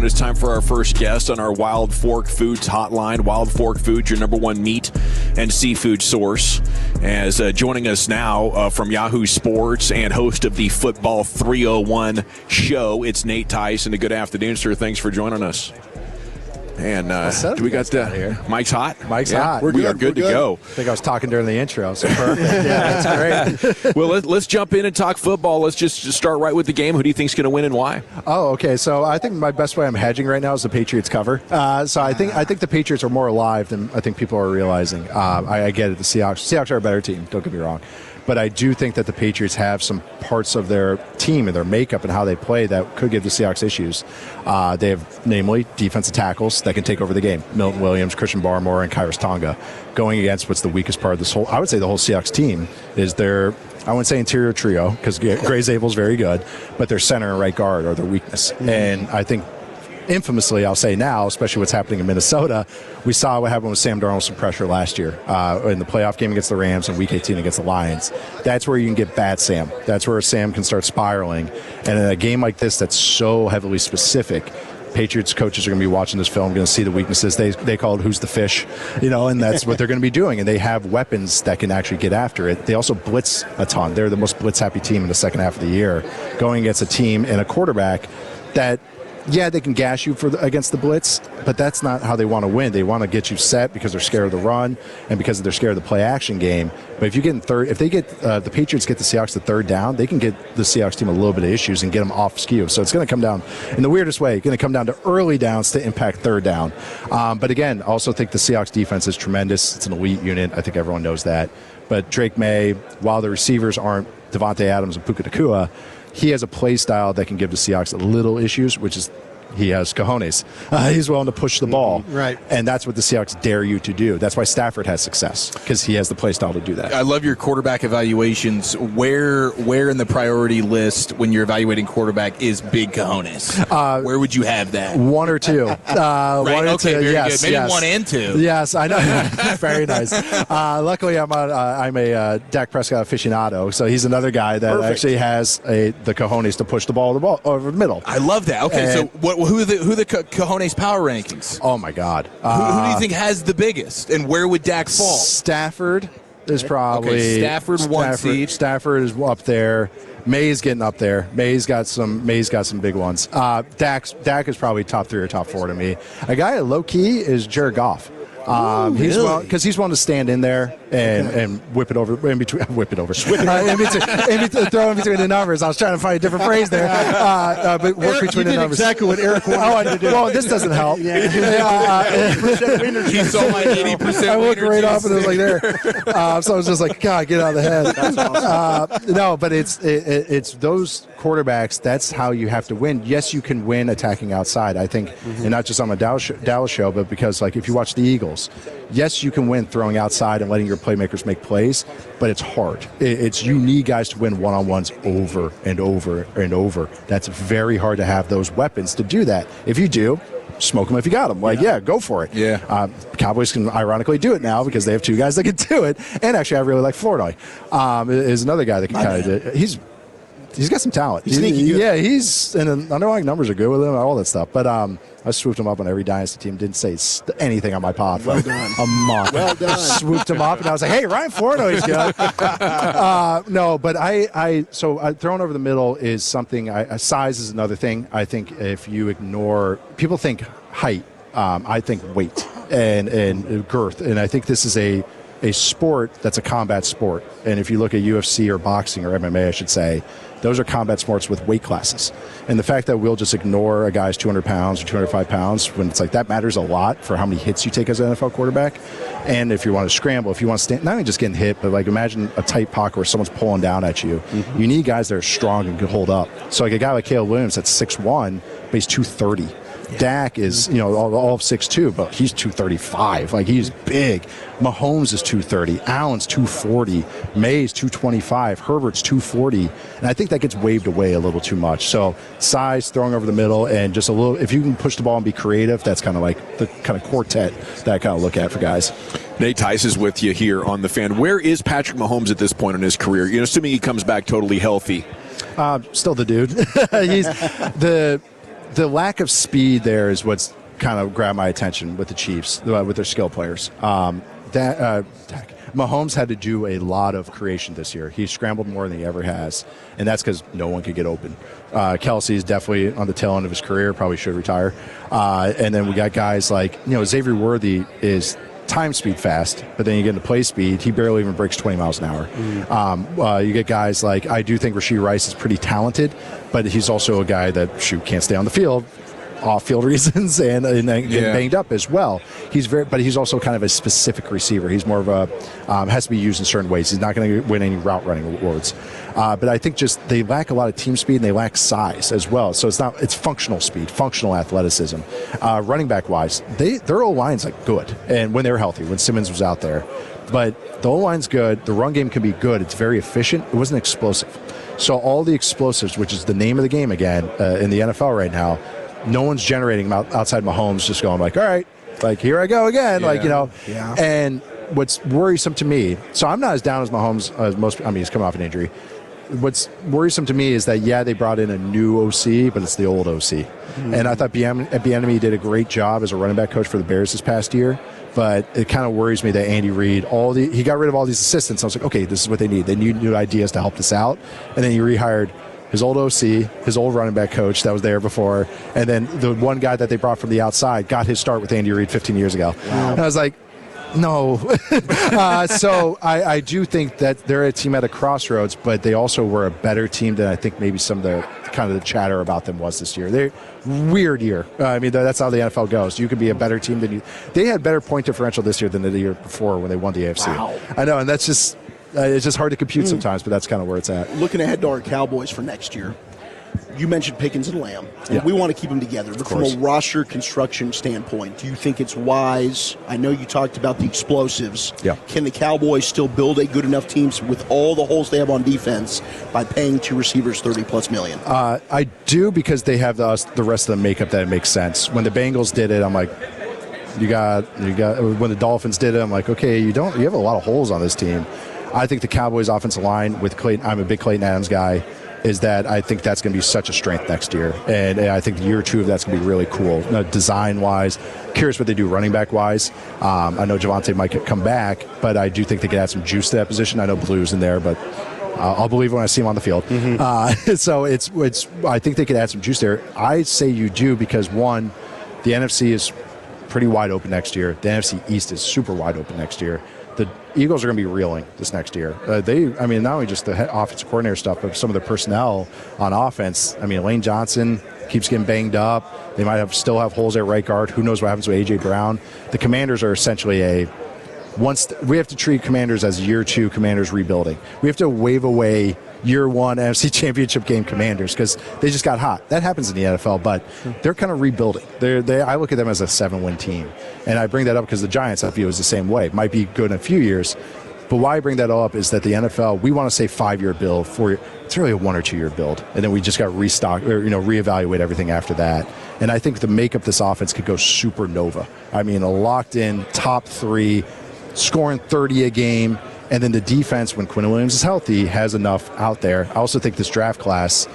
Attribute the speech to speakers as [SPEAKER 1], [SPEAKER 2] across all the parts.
[SPEAKER 1] gentlemen, it's time for our first guest on our Wild Fork Foods hotline. Wild Fork Foods, your number one meat and seafood source. As joining us now from Yahoo Sports and host of the Football 301 show, it's Nate Tice. And a good afternoon, sir. Thanks for joining us. And do we got here? Mike's hot?
[SPEAKER 2] Mike's hot.
[SPEAKER 1] We are good to go.
[SPEAKER 2] I think I was talking during the intro, so perfect. Yeah, that's great.
[SPEAKER 1] Well, let's jump in and talk football. Let's just start right with the game. Who do you think's going to win and why?
[SPEAKER 2] Oh, okay. So I think my best way I'm hedging right now is the Patriots cover. So I think the Patriots are more alive than I think people are realizing. I get it. The Seahawks are a better team. Don't get me wrong. But I do think that the Patriots have some parts of their team and their makeup and how they play that could give the Seahawks issues. They have, namely, defensive tackles that can take over the game. Milton Williams, Christian Barmore, and Kyrus Tonga. Going against what's the weakest part of this whole, I would say the whole Seahawks team is their, I wouldn't say interior trio, because Gray Zabel's very good, but their center and right guard are their weakness. And I think infamously, I'll say now, especially what's happening in Minnesota, we saw what happened with Sam Darnold, some pressure last year in the playoff game against the Rams and Week 18 against the Lions. That's where you can get bad Sam. That's where Sam can start spiraling. And in a game like this that's so heavily specific, Patriots coaches are going to be watching this film, going to see the weaknesses. They call it who's the fish, and that's what they're going to be doing. And they have weapons that can actually get after it. They also blitz a ton. They're the most blitz-happy team in the second half of the year, going against a team and a quarterback that, yeah, they can gash you against the blitz, but that's not how they want to win. They want to get you set because they're scared of the run and because they're scared of the play-action game. But if you get the Patriots get the Seahawks to third down, they can get the Seahawks team a little bit of issues and get them off skew. So it's going to come down in the weirdest way. It's going to come down to early downs to impact third down. But again, I also think the Seahawks defense is tremendous. It's an elite unit. I think everyone knows that. But Drake May, while the receivers aren't Devontae Adams and Puka Nacua, he has a play style that can give the Seahawks a little issues, which is he has cojones. He's willing to push the ball.
[SPEAKER 3] Right.
[SPEAKER 2] And that's what the Seahawks dare you to do. That's why Stafford has success, because he has the play style to do that.
[SPEAKER 4] I love your quarterback evaluations. Where in the priority list when you're evaluating quarterback is big cojones? Where would you have that?
[SPEAKER 2] One or two.
[SPEAKER 4] Right?
[SPEAKER 2] One or
[SPEAKER 4] Okay,
[SPEAKER 2] two.
[SPEAKER 4] very
[SPEAKER 2] Yes,
[SPEAKER 4] good. Maybe
[SPEAKER 2] yes.
[SPEAKER 4] 1 and 2.
[SPEAKER 2] Yes, I know. Very nice. Luckily, I'm a Dak Prescott aficionado, so he's another guy that actually has the cojones to push the ball over the middle.
[SPEAKER 4] I love that. Okay, so who are the cojones power rankings?
[SPEAKER 2] Oh my God!
[SPEAKER 4] Who do you think has the biggest, and where would Dak fall?
[SPEAKER 2] Stafford is probably
[SPEAKER 4] Stafford 1 seed.
[SPEAKER 2] Stafford is up there. May's getting up there. May's got some big ones. Dak is probably top 3 or top 4 to me. A guy low key is Jared Goff. He's because he's one to stand in there and whip it over in between. Throw in between the numbers. I was trying to find a different phrase there, but work between the numbers.
[SPEAKER 3] Exactly what Eric wanted to do.
[SPEAKER 2] Well, this doesn't help.
[SPEAKER 4] He saw my 80%.
[SPEAKER 2] I looked right up and it was like there. So I was just like, God, get out of the head.
[SPEAKER 3] That's awesome.
[SPEAKER 2] No, but it's those quarterbacks. That's how you have to win. Yes, you can win attacking outside. I think, and not just on the Dallas show, but because like if you watch the Eagles, yes, you can win throwing outside and letting your playmakers make plays, but it's hard. You need guys to win one-on-ones over and over and over. That's very hard to have those weapons to do that. If you do, smoke them if you got them. Yeah, go for it.
[SPEAKER 4] Yeah.
[SPEAKER 2] Cowboys can ironically do it now because they have 2 guys that can do it. And actually, I really like Florida. Is another guy that can kind of do it. He's got some talent.
[SPEAKER 3] He's sneaky good.
[SPEAKER 2] Yeah, and the underlying numbers are good with him and all that stuff. But I swooped him up on every dynasty team. Didn't say anything on my pod for a month.
[SPEAKER 3] Well done.
[SPEAKER 2] Swooped him up, and I was like, hey, Ryan Florida is good. No, but so throwing over the middle is something. Size is another thing. I think if you ignore, people think height. I think weight and girth. And I think this is a sport that's a combat sport. And if you look at UFC or boxing or MMA, I should say, those are combat sports with weight classes. And the fact that we'll just ignore a guy's 200 pounds or 205 pounds, when it's like that matters a lot for how many hits you take as an NFL quarterback. And if you want to scramble, if you want to stand, not only just getting hit, but like imagine a tight pocket where someone's pulling down at you. Mm-hmm. You need guys that are strong and can hold up. So like a guy like Caleb Williams that's 6'1", but he's 230. Yeah. Dak is, all of 6'2", but he's 235. Like, he's big. Mahomes is 230. Allen's 240. May's 225. Herbert's 240. And I think that gets waved away a little too much. So size, throwing over the middle, and just a little, if you can push the ball and be creative, that's kind of like the kind of quartet that I kind of look at for guys.
[SPEAKER 1] Nate Tice is with you here on The Fan. Where is Patrick Mahomes at this point in his career? Assuming he comes back totally healthy.
[SPEAKER 2] Still the dude. He's the lack of speed there is what's kind of grabbed my attention with the Chiefs, with their skill players. Mahomes had to do a lot of creation this year. He scrambled more than he ever has, and that's because no one could get open. Kelsey is definitely on the tail end of his career, probably should retire. And then we got guys like, Xavier Worthy is time speed fast, but then you get into play speed, he barely even breaks 20 miles an hour. You get guys like, I do think Rashee Rice is pretty talented, but he's also a guy that, can't stay on the field. Off-field reasons and banged up as well. But he's also kind of a specific receiver. He's more of a has to be used in certain ways. He's not going to win any route running awards. But I think just they lack a lot of team speed and they lack size as well. So it's functional speed, functional athleticism. Running back wise, their O-line's like good, and when they were healthy, when Simmons was out there. But the O-line's good. The run game can be good. It's very efficient. It wasn't explosive. So all the explosives, which is the name of the game again in the NFL right now. No one's generating them outside Mahomes, just going like, all right, like here I go again,
[SPEAKER 3] Yeah.
[SPEAKER 2] And what's worrisome to me, so I'm not as down as Mahomes as most. I mean, he's coming off an injury. What's worrisome to me is that they brought in a new OC, but it's the old OC. And I thought Bieniemy did a great job as a running back coach for the Bears this past year. But it kind of worries me that Andy Reid, he got rid of all these assistants. I was like, okay, this is what they need. They need new ideas to help this out. And then he rehired his old OC, his old running back coach that was there before, and then the one guy that they brought from the outside got his start with Andy Reid 15 years ago. Wow. And I was like, no. So I do think that they're a team at a crossroads, but they also were a better team than I think maybe some of the kind of the chatter about them was this year. They're weird year. I mean, that's how the NFL goes. You can be a better team than you. They had better point differential this year than the year before when they won the AFC.
[SPEAKER 3] Wow.
[SPEAKER 2] I know, and that's just. It's just hard to compute sometimes, but that's kind of where it's at.
[SPEAKER 3] Looking ahead to our Cowboys for next year, you mentioned Pickens and Lamb, and we want to keep them together. But from a roster construction standpoint, do you think it's wise? I know you talked about the explosives.
[SPEAKER 2] Yeah.
[SPEAKER 3] Can the Cowboys still build a good enough team with all the holes they have on defense by paying two receivers $30+ million?
[SPEAKER 2] I do, because they have the rest of the makeup that it makes sense. When the Bengals did it, I'm like, you got. When the Dolphins did it, I'm like, okay, you have a lot of holes on this team. I think the Cowboys' offensive line with Clayton, I'm a big Clayton Adams guy, is that I think that's going to be such a strength next year. And I think year two of that's going to be really cool. Design-wise, curious what they do running back-wise. I know Javonte might come back, but I do think they could add some juice to that position. I know Blue's in there, but I'll believe when I see him on the field. So I think they could add some juice there. I say you do because, one, the NFC is pretty wide open next year. The NFC East is super wide open next year. The Eagles are going to be reeling this next year. Not only just the offensive coordinator stuff, but some of the personnel on offense. I mean, Lane Johnson keeps getting banged up. They might still have holes at right guard. Who knows what happens with A.J. Brown? The Commanders are essentially we have to treat Commanders as year two Commanders rebuilding. We have to wave away year one NFC Championship game Commanders because they just got hot. That happens in the NFL, but they're kind of rebuilding. I look at them as a 7-win team, and I bring that up because the Giants, I feel, is the same way. Might be good in a few years, but why I bring that all up is that the NFL, we want to say 5-year build. It's really a 1 or 2 year build, and then we just got restock or reevaluate everything after that. And I think the makeup of this offense could go supernova. I mean, a locked in top 3, scoring 30 a game. And then the defense, when Quinn Williams is healthy, has enough out there. I also think this draft class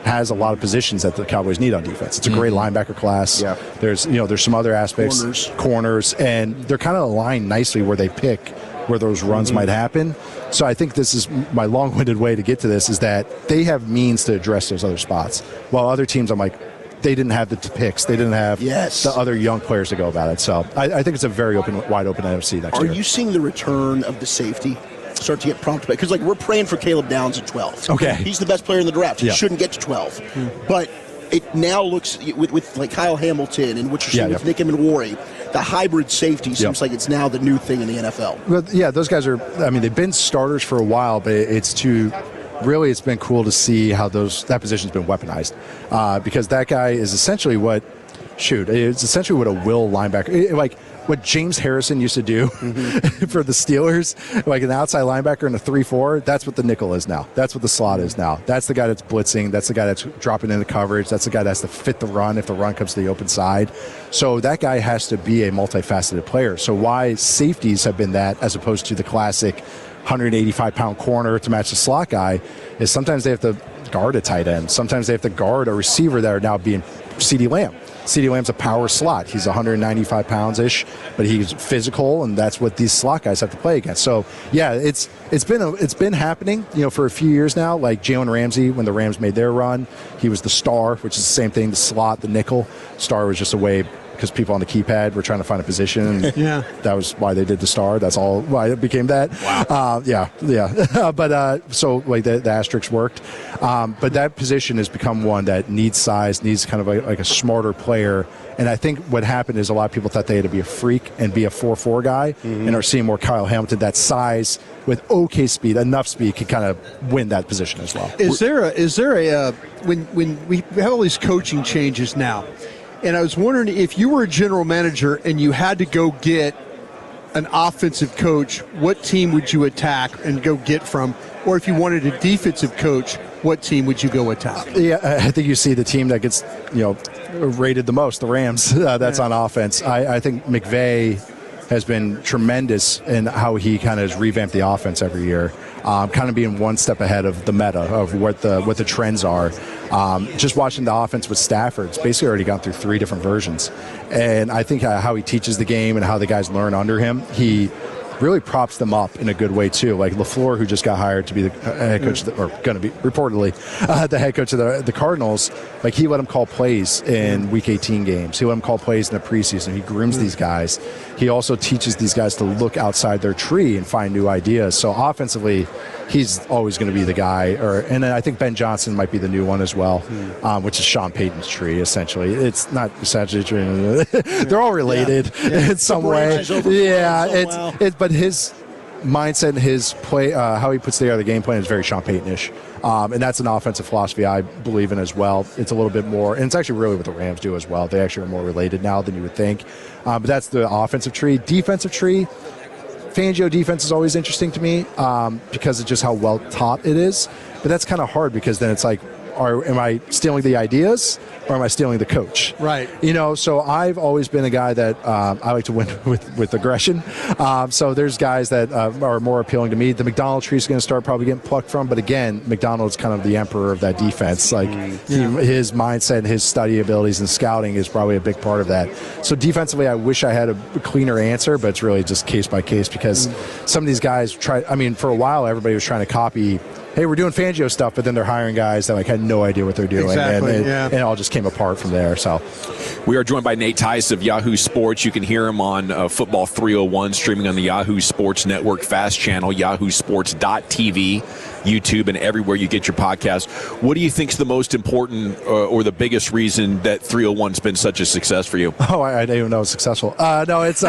[SPEAKER 2] has a lot of positions that the Cowboys need on defense. It's a great linebacker class. Yeah. There's some other aspects, corners, and they're kind of aligned nicely where they pick where those runs might happen. So I think this is my long-winded way to get to this, is that they have means to address those other spots. While other teams, I'm like, they didn't have the picks. They didn't have the other young players to go about it. So I think it's a very wide open NFC next year.
[SPEAKER 3] Are you seeing the return of the safety start to get prompted? Because we're praying for Caleb Downs at 12.
[SPEAKER 2] Okay.
[SPEAKER 3] He's the best player in the draft. He shouldn't get to 12. But it now looks, with like Kyle Hamilton and what you're seeing with Nick Emenwari, the hybrid safety seems like it's now the new thing in the NFL.
[SPEAKER 2] Well, those guys are, they've been starters for a while, but it's been cool to see how that position's been weaponized. Because that guy is essentially it's essentially what a will linebacker, like what James Harrison used to do for the Steelers, like an outside linebacker in a 3-4, that's what the nickel is now. That's what the slot is now. That's the guy that's blitzing. That's the guy that's dropping into coverage. That's the guy that has to fit the run if the run comes to the open side. So that guy has to be a multifaceted player. So why safeties have been that as opposed to the classic 185-pound corner to match the slot guy is sometimes they have to guard a tight end. Sometimes they have to guard a receiver that are now being CeeDee Lamb. CeeDee Lamb's a power slot. He's 195 pounds-ish, but he's physical, and that's what these slot guys have to play against. So, yeah, it's been happening, for a few years now. Like Jalen Ramsey, when the Rams made their run, he was the star, which is the same thing, the slot, the nickel. Star was just a way because people on the keypad were trying to find a position.
[SPEAKER 5] Yeah.
[SPEAKER 2] That was why they did the star. That's all why it became that.
[SPEAKER 4] Wow.
[SPEAKER 2] Yeah. But so like the asterisk worked. But that position has become one that needs size, needs kind of like a smarter player. And I think what happened is a lot of people thought they had to be a freak and be a 4-4 guy, and are seeing more Kyle Hamilton. That size with okay speed, enough speed, can kind of win that position as well.
[SPEAKER 5] Is there a when we have all these coaching changes now, and I was wondering if you were a general manager and you had to go get an offensive coach, what team would you attack and go get from? Or if you wanted a defensive coach, what team would you go attack?
[SPEAKER 2] Yeah, I think you see the team that gets rated the most, the Rams. That's on offense. I think McVay has been tremendous in how he kind of has revamped the offense every year, kind of being one step ahead of the meta of what the trends are. Just watching the offense with Stafford, it's basically already gone through 3 different versions. And I think how he teaches the game and how the guys learn under him, he really props them up in a good way too. Like LaFleur, who just got hired to be the head coach, or going to be reportedly the head coach of the Cardinals. Like, he let him call plays in Week 18 games. He let him call plays in the preseason. He grooms these guys. He also teaches these guys to look outside their tree and find new ideas. So offensively, he's always going to be the guy. And then I think Ben Johnson might be the new one as well, which is Sean Payton's tree, essentially. It's not essentially tree. They're all related in some way. Yeah, but his mindset and his play, how he puts together the game plan is very Sean Payton-ish. And that's an offensive philosophy I believe in as well. It's a little bit more, and it's actually really what the Rams do as well. They actually are more related now than you would think. But that's the offensive tree. Defensive tree, Fangio defense is always interesting to me because of just how well taught it is. But that's kind of hard because then it's like, am I stealing the ideas or am I stealing the coach?
[SPEAKER 5] Right.
[SPEAKER 2] So I've always been a guy that I like to win with aggression. So there's guys that are more appealing to me. The McDonald tree is going to start probably getting plucked from. But again, McDonald's kind of the emperor of that defense. Like his mindset, his study abilities and scouting is probably a big part of that. So defensively, I wish I had a cleaner answer, but it's really just case by case because some of these guys for a while, everybody was trying to copy, hey, we're doing Fangio stuff, but then they're hiring guys that had no idea what they're doing.
[SPEAKER 5] Exactly,
[SPEAKER 2] and it all just came apart from there. So
[SPEAKER 1] we are joined by Nate Tice of Yahoo Sports. You can hear him on Football 301, streaming on the Yahoo Sports Network Fast Channel, yahoosports.tv, YouTube, and everywhere you get your podcast. What do you think is the most important or the biggest reason that 301's been such a success for you?
[SPEAKER 2] Oh, I didn't even know it was successful. No, it's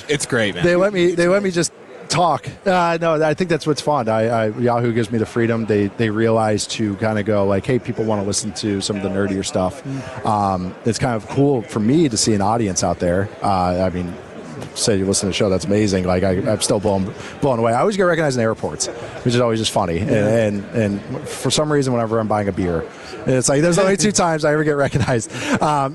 [SPEAKER 4] it's great, man.
[SPEAKER 2] They let me just talk. No, I think that's what's fun. Yahoo gives me the freedom. They realize to kind of go like, hey, people want to listen to some of the nerdier stuff. It's kind of cool for me to see an audience out there. Say you listen to the show, that's amazing. Like I'm still blown away. I always get recognized in airports, which is always just funny. And for some reason, whenever I'm buying a beer, it's like there's only 2 times I ever get recognized.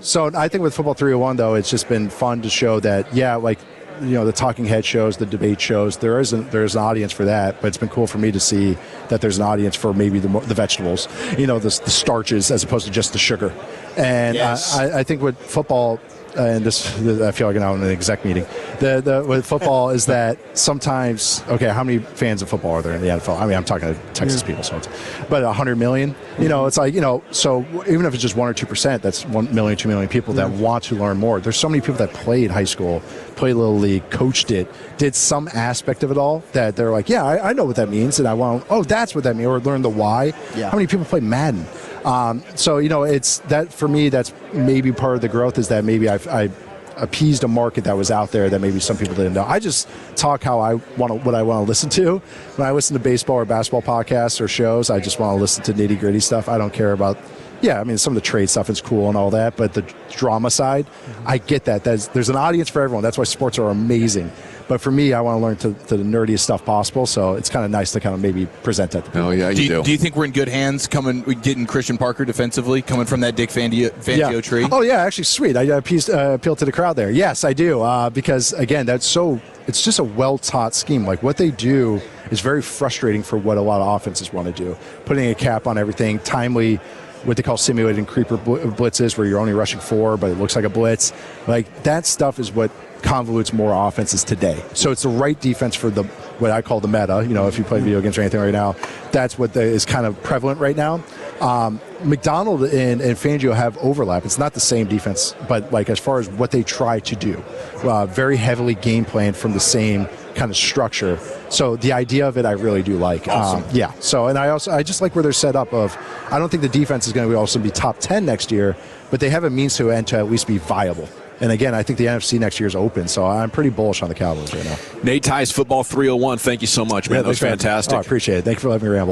[SPEAKER 2] So I think with Football 301 though, it's just been fun to show that the talking head shows, the debate shows, there's an audience for that, but it's been cool for me to see that there's an audience for maybe the vegetables, the starches as opposed to just the sugar. And yes. I think with football, and this I feel like I'm in an exec meeting, with football is that sometimes, okay, how many fans of football are there in the NFL? I'm talking to Texas people, but 100 million, it's like, so even if it's just 1 or 2%, that's 1 million, 2 million people that want to learn more. There's so many people that played high school, played Little League, coached it, did some aspect of it all that they're like, yeah, I know what that means, and I want, that's what that means, or learn the why. Yeah. How many people play Madden? So it's that for me, that's maybe part of the growth is that maybe I appeased a market that was out there that maybe some people didn't know. I just talk how what I want to listen to. When I listen to baseball or basketball podcasts or shows, I just want to listen to nitty gritty stuff. I don't care about, some of the trade stuff is cool and all that, but the drama side, I get that. There's an audience for everyone. That's why sports are amazing. But for me, I want to learn to the nerdiest stuff possible, so it's kind of nice to kind of maybe present that to people.
[SPEAKER 1] Oh, yeah, you do.
[SPEAKER 4] Do you think we're in good hands getting Christian Parker defensively, coming from that Dick Fangio tree?
[SPEAKER 2] Oh, yeah, actually, sweet. I appeal to the crowd there. Yes, I do, because, again, it's just a well-taught scheme. Like, what they do is very frustrating for what a lot of offenses want to do. Putting a cap on everything, timely what they call simulated creeper blitzes, where you're only rushing 4, but it looks like a blitz. Like, that stuff is what convolutes more offenses today. So it's the right defense for what I call the meta. If you play video games or anything right now, that's what is kind of prevalent right now. McDonald and Fangio have overlap. It's not the same defense, but like as far as what they try to do, very heavily game planned from the same kind of structure. So the idea of it, I really do like.
[SPEAKER 1] Awesome.
[SPEAKER 2] Yeah. So, and I just like where they're set up. I don't think the defense is going to also be top 10 next year, but they have a means to end to at least be viable. And again, I think the NFC next year is open, so I'm pretty bullish on the Cowboys right now.
[SPEAKER 1] Nate Tice, Football 301. Thank you so much, man. That was fantastic.
[SPEAKER 2] I appreciate it. Thank you for letting me ramble.